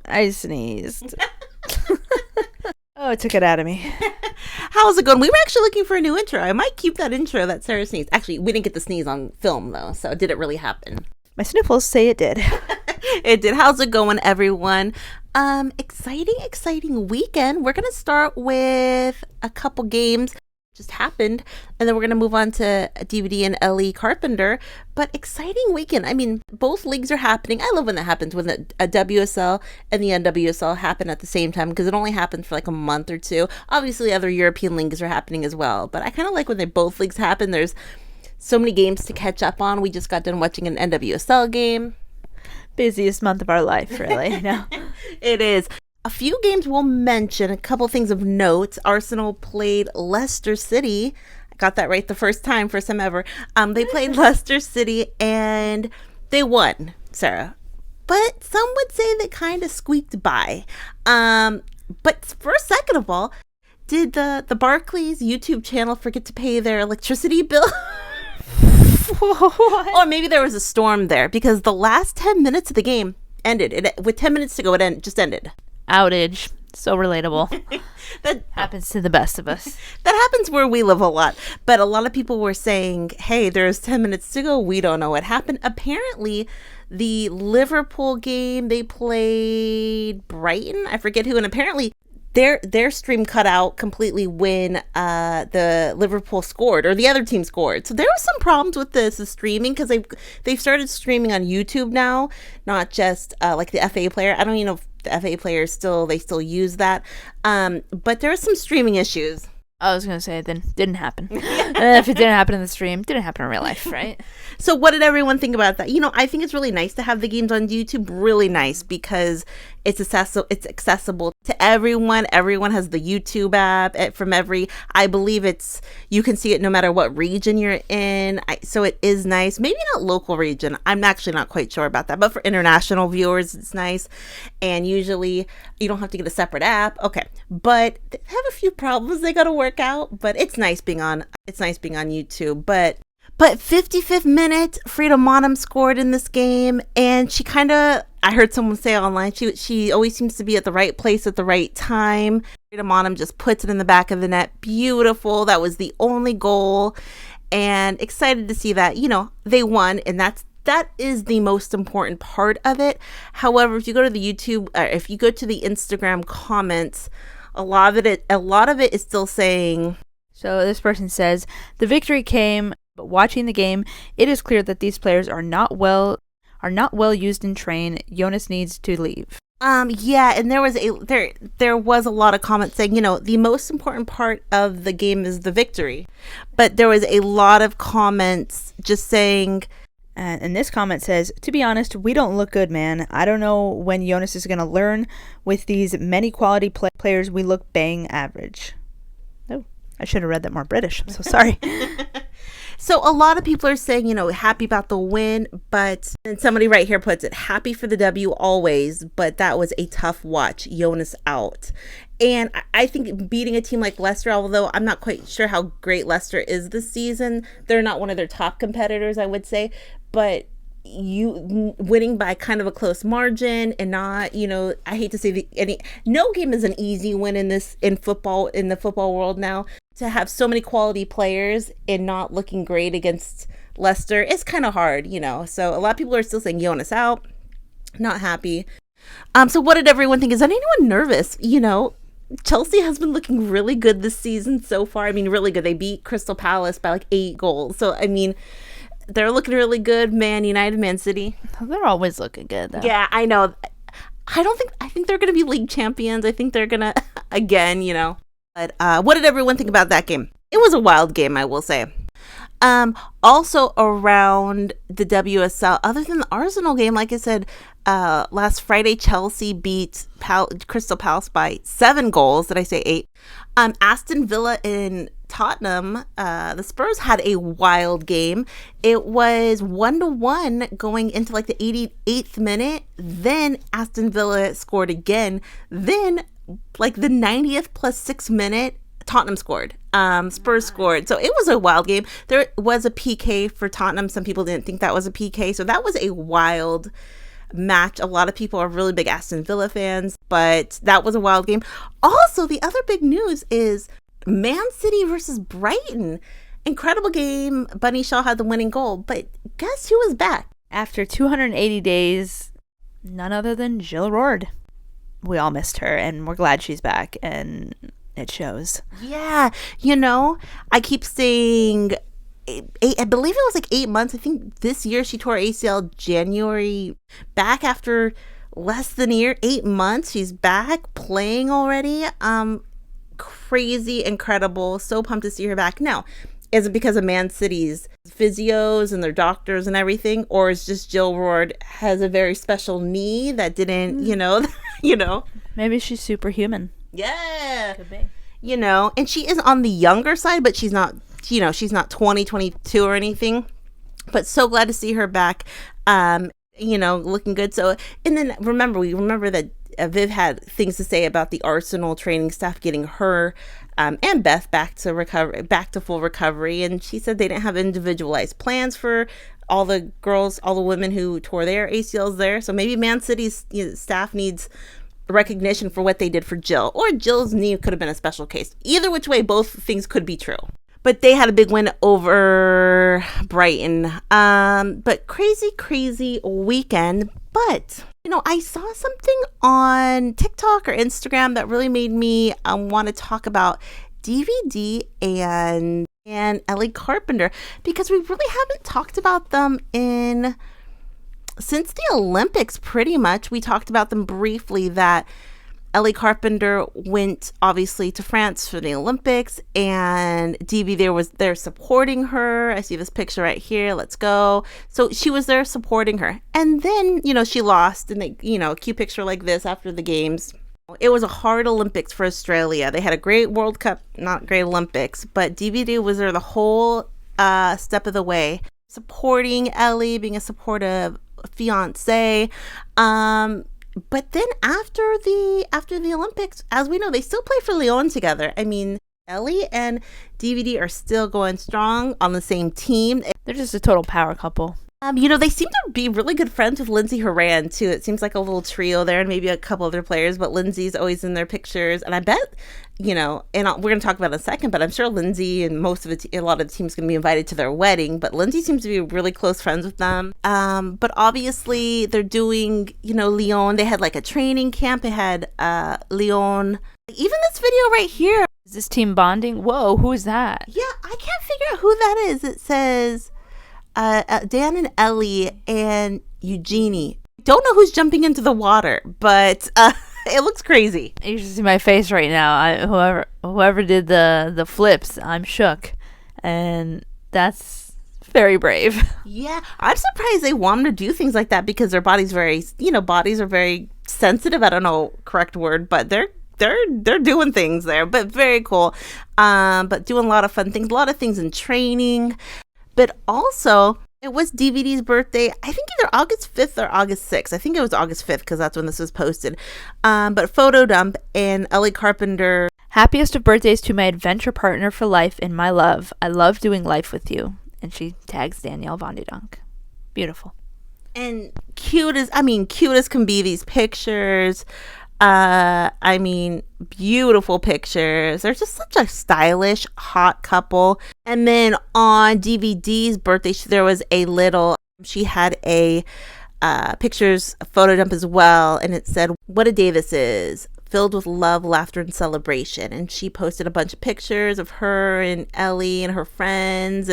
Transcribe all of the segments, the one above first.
I sneezed. Oh, it took it out of me. How's it going? We were actually looking for a new intro. I might keep that intro that Sarah sneezed. Actually, we didn't get the sneeze on film, though, so did it really happen? My sniffles say it did. It did. How's it going, everyone? Exciting weekend. We're going to start with a couple games just happened, and then we're going to move on to DVD and Ellie Carpenter. But exciting weekend. I mean, both leagues are happening. I love when that happens, when a WSL and the NWSL happen at the same time, because it only happens for like a month or two. Obviously, other European leagues are happening as well, but I kind of like when both leagues happen. There's so many games to catch up on. We just got done watching an NWSL game. Busiest month of our life, really. No. It is. A few games we'll mention, a couple things of note. Arsenal played Leicester City. I got that right the first time ever. They played Leicester City and they won, Sarah. But some would say they kind of squeaked by. But first, second of all, did the Barclays YouTube channel forget to pay their electricity bill? Or maybe there was a storm there, because the last 10 minutes of the game ended. With 10 minutes to go, it just ended. Outage. So relatable. That happens to the best of us. That happens where we live a lot. But a lot of people were saying, hey, there's 10 minutes to go. We don't know what happened. Apparently, the Liverpool game, they played Brighton. I forget who. And apparently, their stream cut out completely when the Liverpool scored, or the other team scored. So there was some problems with the streaming, because they've started streaming on YouTube now, not just like the FA player. I don't even know if the FA players still use that, but there are some streaming issues. I was gonna say it didn't happen. If it didn't happen in the stream, it didn't happen in real life, right? So what did everyone think about that? I think it's really nice to have the games on YouTube. Really nice, because it's accessible to everyone. Everyone has the YouTube app I believe you can see it no matter what region you're in. So it is nice. Maybe not local region. I'm actually not quite sure about that. But for international viewers, it's nice. And usually you don't have to get a separate app. Okay. But they have a few problems they got to work out. But it's nice being on YouTube. But 55th minute, FRIDA MAANUM scored in this game, and she I heard someone say online, she always seems to be at the right place at the right time. FRIDA MAANUM just puts it in the back of the net. Beautiful. That was the only goal, and excited to see that, they won, and that is the most important part of it. However, if you go to the YouTube, if you go to the Instagram comments, a lot of it is still saying. So this person says, the victory came, but watching the game, it is clear that these players are not well used in train. Jonas needs to leave. Yeah, and there was a lot of comments saying, the most important part of the game is the victory. But there was a lot of comments just saying, and this comment says, to be honest, we don't look good, man. I don't know when Jonas is going to learn. With these many quality players, we look bang average. Oh, I should have read that more British. I'm so sorry. So a lot of people are saying, happy about the win, but and somebody right here puts it, happy for the W always, but that was a tough watch. Jonas out. And I think beating a team like Leicester, although I'm not quite sure how great Leicester is this season, they're not one of their top competitors, I would say, but you winning by kind of a close margin, and not, I hate to say no game is an easy win in the football world now. To have so many quality players and not looking great against Leicester, it's kind of hard, So a lot of people are still saying Jonas out, not happy. So what did everyone think? Is anyone nervous? Chelsea has been looking really good this season so far. I mean, really good. They beat Crystal Palace by like 8 goals. So, I mean, they're looking really good. Man United, Man City. They're always looking good, though. Yeah, I know. I think they're going to be league champions. I think they're going to, again, But what did everyone think about that game? It was a wild game, I will say. Also around the WSL, other than the Arsenal game, like I said, last Friday, Chelsea beat Crystal Palace by 7 goals. Did I say 8? Aston Villa and Tottenham, the Spurs had a wild game. It was 1-1 going into like the 88th minute. Then Aston Villa scored again. Then like the 90th plus 6 minute, Tottenham scored. Spurs scored. So it was a wild game. There was a PK for Tottenham. Some people didn't think that was a PK. So that was a wild match. A lot of people are really big Aston Villa fans, but that was a wild game. Also, the other big news is Man City versus Brighton. Incredible game. Bunny Shaw had the winning goal, but guess who is back? After 280 days, none other than Jill Roord. We all missed her, and we're glad she's back, and it shows. Yeah, you know, I keep saying, I believe it was like 8 months. I think this year she tore ACL January. Back after less than a year, 8 months. She's back playing already. Crazy, incredible. So pumped to see her back. Now, is it because of Man City's physios and their doctors and everything, or is just Jill Roord has a very special knee that didn't, you know? Maybe she's superhuman. Yeah. Could be. You know, and she is on the younger side, but she's not, she's not 20, 22 or anything. But so glad to see her back, looking good. So, and then we remember that Viv had things to say about the Arsenal training staff getting her and Beth back to full recovery. And she said they didn't have individualized plans for all the girls, all the women who tore their ACLs there. So maybe Man City's staff needs recognition for what they did for Jill, or Jill's knee could have been a special case. Either which way, both things could be true. But they had a big win over Brighton. But crazy weekend. But, I saw something on TikTok or Instagram that really made me want to talk about DVD and Ellie Carpenter, because we really haven't talked about them since the Olympics. Pretty much, we talked about them briefly, that Ellie Carpenter went obviously to France for the Olympics, and DB was there supporting her. I see this picture right here. Let's go. So she was there supporting her. And then, she lost, and they, a cute picture like this after the games. It was a hard Olympics for Australia. They had a great World Cup, not great Olympics, but DVD was there the whole step of the way, supporting Ellie, being a supportive fiance. But then after the Olympics, as we know, they still play for Lyon together. I mean, Ellie and DVD are still going strong on the same team. They're just a total power couple. They seem to be really good friends with Lindsey Horan too. It seems like a little trio there, and maybe a couple other players, but Lindsey's always in their pictures. And I bet, and we're going to talk about it in a second, but I'm sure Lindsey and a lot of the team's going to be invited to their wedding, but Lindsey seems to be really close friends with them. But obviously they're doing, Lyon, they had like a training camp. They had Lyon. Even this video right here. Is this team bonding? Whoa, who is that? Yeah, I can't figure out who that is. It says Dan and Ellie and Eugenie. Don't know who's jumping into the water, but it looks crazy. You should see my face right now. Whoever did the flips, I'm shook, and that's very brave. Yeah, I'm surprised they want them to do things like that, because their bodies bodies are very sensitive. I don't know correct word, but they're doing things there, but very cool. But doing a lot of fun things, a lot of things in training. But also, it was DVD's birthday, I think either August 5th or August 6th. I think it was August 5th, because that's when this was posted. But photo dump, and Ellie Carpenter. Happiest of birthdays to my adventure partner for life and my love. I love doing life with you. And she tags Daniëlle von de Donk. Beautiful. And cute as can be, these pictures. Beautiful pictures. They're just such a stylish, hot couple. And then on DVD's birthday, she had a photo dump as well. And it said, "What a day this is, filled with love, laughter, and celebration." And she posted a bunch of pictures of her and Ellie and her friends,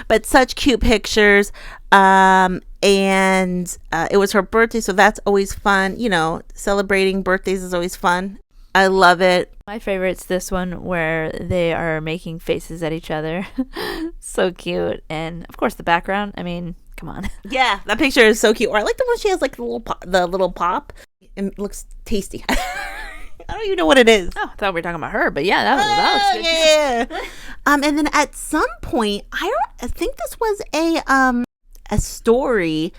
but such cute pictures. And it was her birthday, so that's always fun. Celebrating birthdays is always fun. I love it. My favorite's this one where they are making faces at each other. So cute. And of course the background, come on. Yeah, that picture is so cute. Or I like the one she has like the little pop. It looks tasty. I don't even know what it is. Oh, I thought we were talking about her, but yeah, that looks good. Yeah. And then at some point, I think this was a story.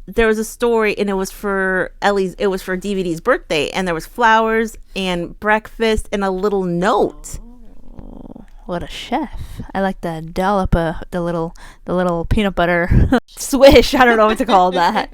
There was a story, and it was for DVD's birthday, and there was flowers and breakfast and a little note. What a chef. I like the dollop, the little peanut butter swish. I don't know what to call that.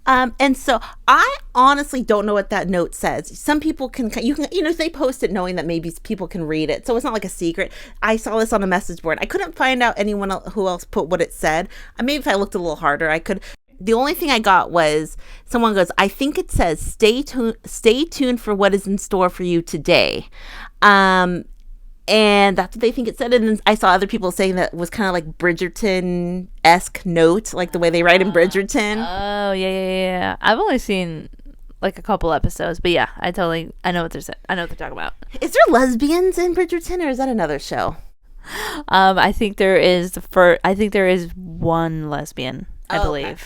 And so I honestly don't know what that note says. Some people can they post it knowing that maybe people can read it. So it's not like a secret. I saw this on a message board. I couldn't find out anyone who else put what it said. Maybe if I looked a little harder, I could. The only thing I got was someone goes, I think it says, stay tuned for what is in store for you today. And that's what they think it said. And then I saw other people saying that it was kind of like Bridgerton-esque note, like the way they write in Bridgerton. Oh, yeah. I've only seen like a couple episodes, but yeah, I know what they're saying. I know what they're talking about. Is there lesbians in Bridgerton, or is that another show? I think there is one lesbian, I believe. Okay.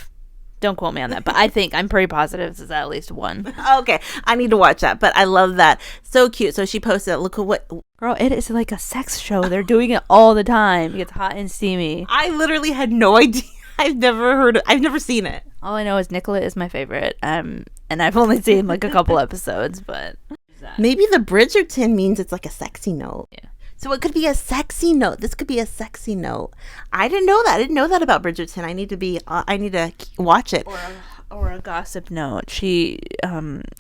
Don't quote me on that, but I'm pretty positive there's at least one. Okay, I need to watch that, but I love that. So cute. So she posted, look at what... Girl, it is like a sex show. They're doing it all the time. It gets hot and steamy. I literally had no idea. I've never seen it. All I know is Nicola is my favorite, and I've only seen like a couple episodes, but... Maybe the Bridgerton means it's like a sexy note. Yeah. So it could be a sexy note. This could be a sexy note. I didn't know that. I didn't know that about Bridgerton. I need to watch it. Or a gossip note. She,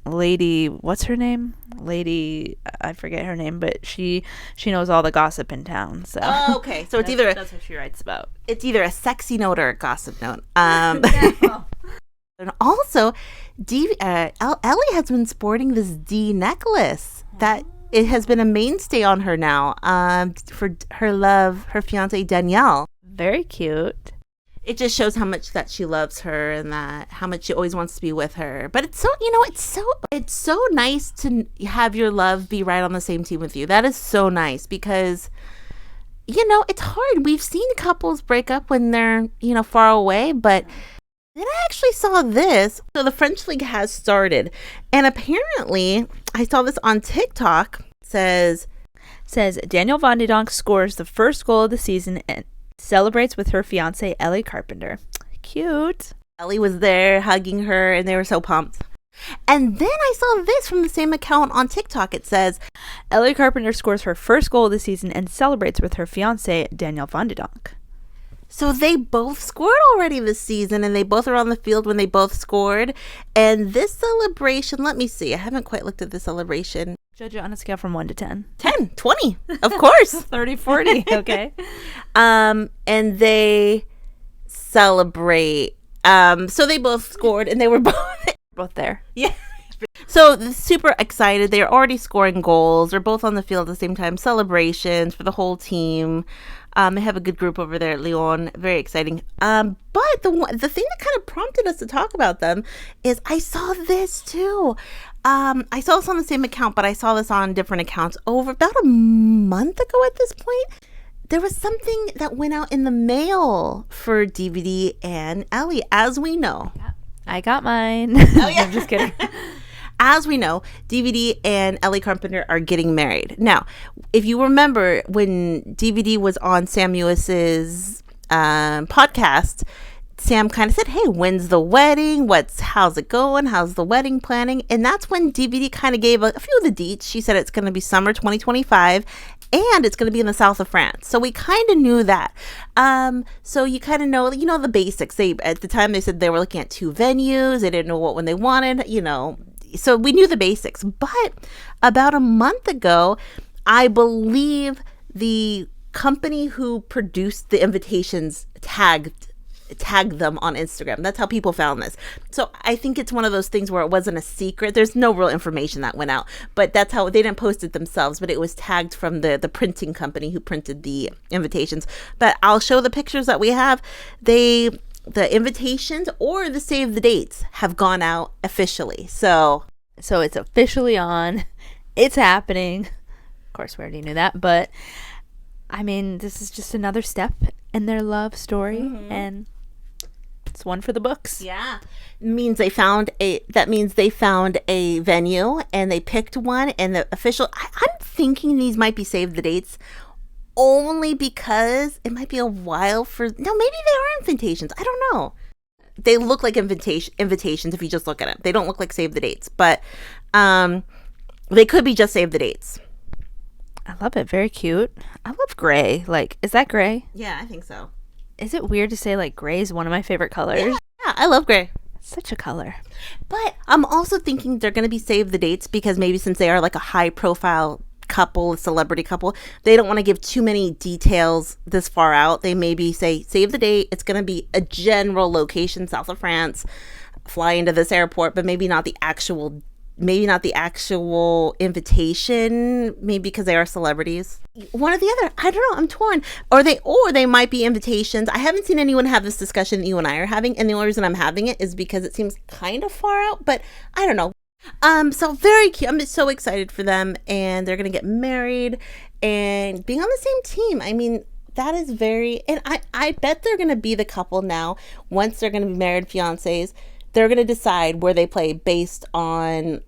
lady, what's her name? Lady, I forget her name, but she knows all the gossip in town. So. Oh, okay. So that's what she writes about. It's either a sexy note or a gossip note. And also, Ellie has been sporting this D necklace that. It has been a mainstay on her now, for her fiance Daniëlle. Very cute. It just shows how much that she loves her and that how much she always wants to be with her. But it's so nice to have your love be right on the same team with you. That is so nice because, it's hard. We've seen couples break up when they're, far away, but then I actually saw this. So the French League has started, and apparently I saw this on TikTok. Says Daniëlle van de Donk scores the first goal of the season and celebrates with her fiance Ellie Carpenter. Cute. Ellie was there hugging her, and they were so pumped. And then I saw this from the same account on TikTok. It says Ellie Carpenter scores her first goal of the season and celebrates with her fiance Daniëlle van de Donk. So they both scored already this season, and they both are on the field when they both scored. And this celebration, let me see. I haven't quite looked at the celebration. Judge it on a scale from 1 to 10. 10, 20, of course. 30, 40, okay. And they celebrate. So they both scored, and they were both there. Yeah. So super excited. They're already scoring goals. They're both on the field at the same time. Celebrations for the whole team. They have a good group over there at Lyon. Very exciting. But the thing that kind of prompted us to talk about them is I saw this too. I saw this on the same account, but I saw this on different accounts over about a month ago at this point. There was something that went out in the mail for DVD and Ellie, as we know. Yeah, I got mine. Oh, yeah. I'm just kidding. As we know, DVD and Ellie Carpenter are getting married. Now, if you remember when DVD was on Sam Mewis's podcast, Sam kind of said, hey, when's the wedding? How's it going? How's the wedding planning? And that's when DVD kind of gave a few of the deets. She said it's going to be summer 2025 and it's going to be in the south of France. So we kind of knew that. So you kind of know, the basics. At the time they said they were looking at 2 venues. They didn't know what one they wanted, So we knew the basics. But about a month ago, I believe the company who produced the invitations tagged them on Instagram. That's how people found this. So I think it's one of those things where it wasn't a secret. There's no real information that went out, but that's how they didn't post it themselves, but it was tagged from the printing company who printed the invitations. But I'll show the pictures that we have. The invitations or the save the dates have gone out officially. So it's officially on. It's happening. Of course, we already knew that, but I mean, this is just another step in their love story, and it's one for the books. Yeah. That means they found a venue and they picked one, and the official, I'm thinking these might be save the dates only because it might be a while maybe they are invitations. I don't know. They look like invitations if you just look at them. They don't look like save the dates, but they could be just save the dates. I love it. Very cute. I love gray. Like, is that gray? Yeah, I think so. Is it weird to say like gray is one of my favorite colors? Yeah, I love gray. Such a color. But I'm also thinking they're going to be save the dates because maybe since they are like a high profile couple, a celebrity couple, they don't want to give too many details this far out. They maybe say save the date. It's going to be a general location south of France. Fly into this airport, but maybe not the actual invitation, maybe because they are celebrities. One or the other. I don't know. I'm torn. Or they might be invitations. I haven't seen anyone have this discussion that you and I are having, and the only reason I'm having it is because it seems kind of far out, but I don't know. So very cute. I'm just so excited for them, and they're gonna get married and being on the same team. I mean, that is and I bet they're gonna be the couple now once they're gonna be married fiancés. They're going to decide where they play based on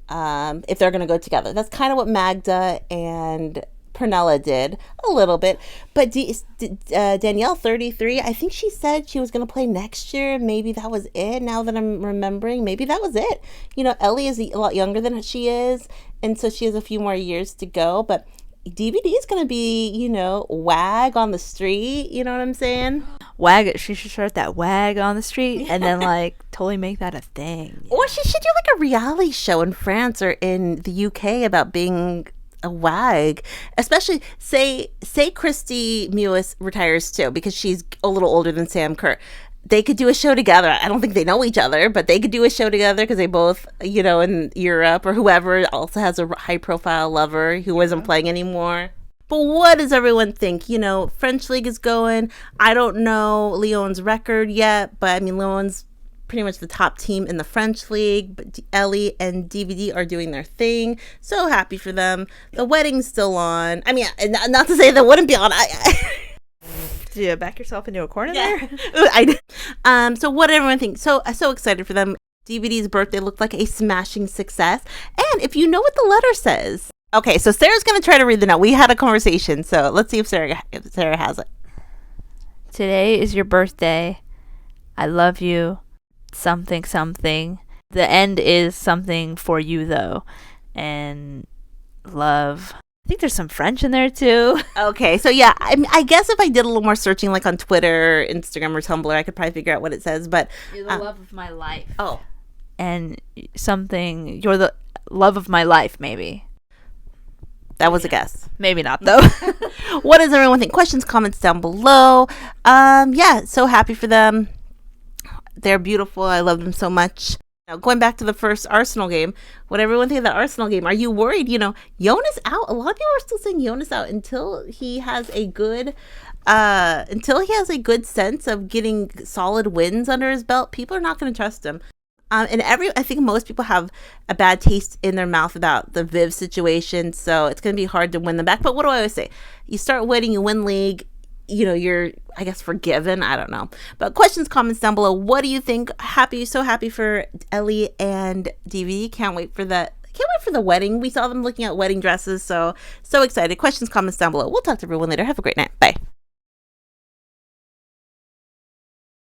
if they're going to go together. That's kind of what Magda and Pernella did a little bit. But Daniëlle, 33, I think she said she was going to play next year. Maybe that was it. Now that I'm remembering, maybe that was it. You know, Ellie is a lot younger than she is, and so she has a few more years to go. But DVD is going to be, you know, wag on the street. You know what I'm saying? Wag. She should start that wag on the street and then like totally make that a thing. Or she should do like a reality show in France or in the UK about being a wag. Especially say Kristie Mewis retires too, because she's a little older than Sam Kerr. They could do a show together. I don't think they know each other, but they could do a show together because they both, you know, in Europe, or whoever also has a high profile lover who isn't playing anymore. But what does everyone think? You know, French League is going. I don't know Lyon's record yet, but I mean, Lyon's pretty much the top team in the French League. But Ellie and DVD are doing their thing. So happy for them. The wedding's still on. I mean, not to say that wouldn't be on. Did you back yourself into a corner there? So what did everyone think? So excited for them. DVD's birthday looked like a smashing success. And if you know what the letter says. Okay, so Sarah's going to try to read the note. We had a conversation, so let's see if Sarah has it. Today is your birthday. I love you. Something, something. The end is something for you, though. And love. I think there's some French in there, too. Okay, so yeah, I guess if I did a little more searching, like on Twitter, Instagram, or Tumblr, I could probably figure out what it says, but... You're the love of my life. Oh. And something... You're the love of my life, maybe. That was a guess. Maybe not, though. What does everyone think? Questions, comments down below. Yeah, so happy for them. They're beautiful. I love them so much. Now, going back to the first Arsenal game, what everyone think of the Arsenal game? Are you worried? You know, Jonas out. A lot of people are still saying Jonas out until he has a good sense of getting solid wins under his belt. People are not going to trust him. I think most people have a bad taste in their mouth about the Viv situation, so it's going to be hard to win them back. But what do I always say? You start winning, you win league, you know, you're, I guess, forgiven. I don't know. But questions, comments down below. What do you think? So happy for Ellie and DV. Can't wait for the wedding. We saw them looking at wedding dresses, so excited. Questions, comments down below. We'll talk to everyone later. Have a great night. Bye.